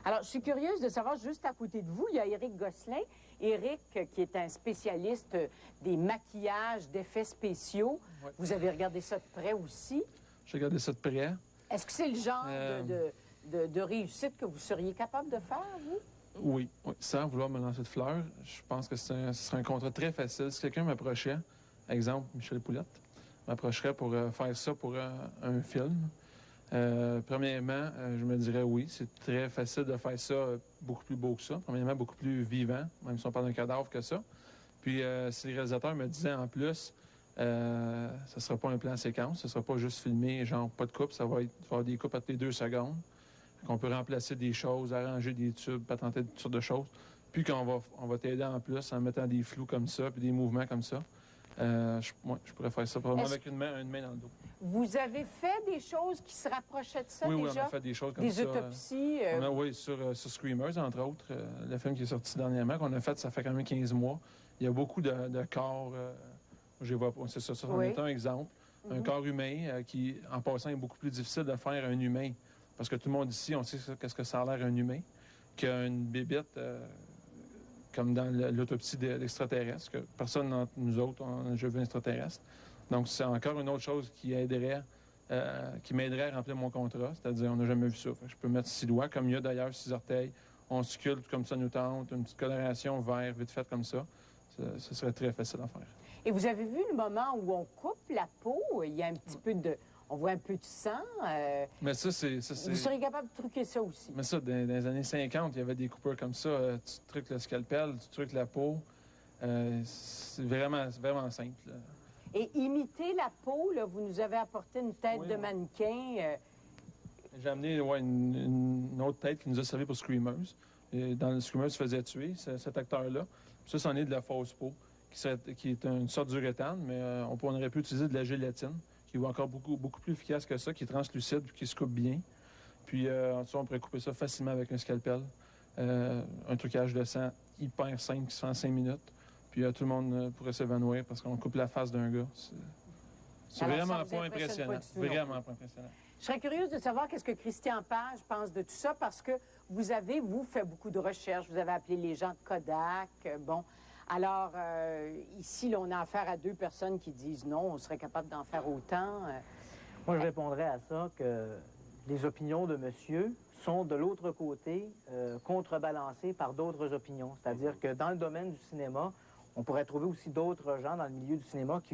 Alors, je suis curieuse de savoir, juste à côté de vous, il y a Éric Gosselin. Éric, qui est un spécialiste des maquillages, d'effets spéciaux. Ouais. Vous avez regardé ça de près aussi. J'ai regardé ça de près. Est-ce que c'est le genre de réussite que vous seriez capable de faire, vous? Oui, sans vouloir me lancer de fleurs, je pense que ce serait un contrat très facile. Si quelqu'un m'approchait, exemple Michel Poulette, m'approcherait pour faire ça pour un film, premièrement, je me dirais oui, c'est très facile de faire ça beaucoup plus beau que ça. Premièrement, beaucoup plus vivant, même si on parle d'un cadavre que ça. Puis, si les réalisateurs me disaient en plus, ce ne sera pas un plan séquence, ce ne sera pas juste filmé, genre pas de coupe, ça va avoir des coupes à toutes les 2 secondes. Qu'on peut remplacer des choses, arranger des tubes, patenter toutes sortes de choses. Puis qu'on va t'aider en plus en mettant des flous comme ça, puis des mouvements comme ça. Je pourrais faire ça probablement avec une main dans le dos. Vous avez fait des choses qui se rapprochaient de ça déjà? Oui, on a fait des choses comme des ça. Des autopsies? Oui, sur Screamers, entre autres, le film qui est sorti dernièrement, qu'on a fait, ça fait quand même 15 mois. Il y a beaucoup de corps, c'est ça, ça en est un exemple. Un corps humain qui, en passant, est beaucoup plus difficile de faire un humain. Parce que tout le monde ici, on sait qu'est-ce que ça a l'air un humain, qu'une bébête, comme dans l'autopsie d'extraterrestres, que personne d'entre nous autres, on a déjà vu un extraterrestre. Donc, c'est encore une autre chose qui aiderait, qui m'aiderait à remplir mon contrat, c'est-à-dire on n'a jamais vu ça. Fait que je peux mettre 6 doigts, comme il y a d'ailleurs 6 orteils. On sculpte comme ça nous tente, une petite coloration vert, vite faite comme ça. Ce serait très facile à faire. Et vous avez vu le moment où on coupe la peau? Il y a un petit peu de... On voit un peu de sang. Mais ça, c'est... Vous seriez capable de truquer ça aussi? Mais ça, dans les années 50, il y avait des coupeurs comme ça. Tu truques le scalpel, tu truques la peau. C'est vraiment simple. Là. Et imiter la peau, là, vous nous avez apporté une tête de mannequin. J'ai amené une autre tête qui nous a servi pour Screamers. Et dans le Screamers, se faisait tuer, cet acteur-là. Puis ça, c'en est de la fausse peau, qui est une sorte d'uréthane, mais on aurait pu utiliser de la gélatine, qui est encore beaucoup plus efficace que ça, qui est translucide puis qui se coupe bien. Puis, en dessous, on pourrait couper ça facilement avec un scalpel. Un trucage de sang hyper simple qui se fait en 5 minutes. Puis, tout le monde pourrait s'évanouir parce qu'on coupe la face d'un gars. C'est vraiment pas impressionnant. Vraiment pas impressionnant. Je serais curieuse de savoir qu'est-ce que Christian Page pense de tout ça, parce que vous avez, fait beaucoup de recherches. Vous avez appelé les gens de Kodak. Bon, alors, ici, là, on a affaire à 2 personnes qui disent non, on serait capable d'en faire autant. Moi, je répondrais à ça que les opinions de monsieur sont de l'autre côté contrebalancées par d'autres opinions. C'est-à-dire que dans le domaine du cinéma, on pourrait trouver aussi d'autres gens dans le milieu du cinéma qui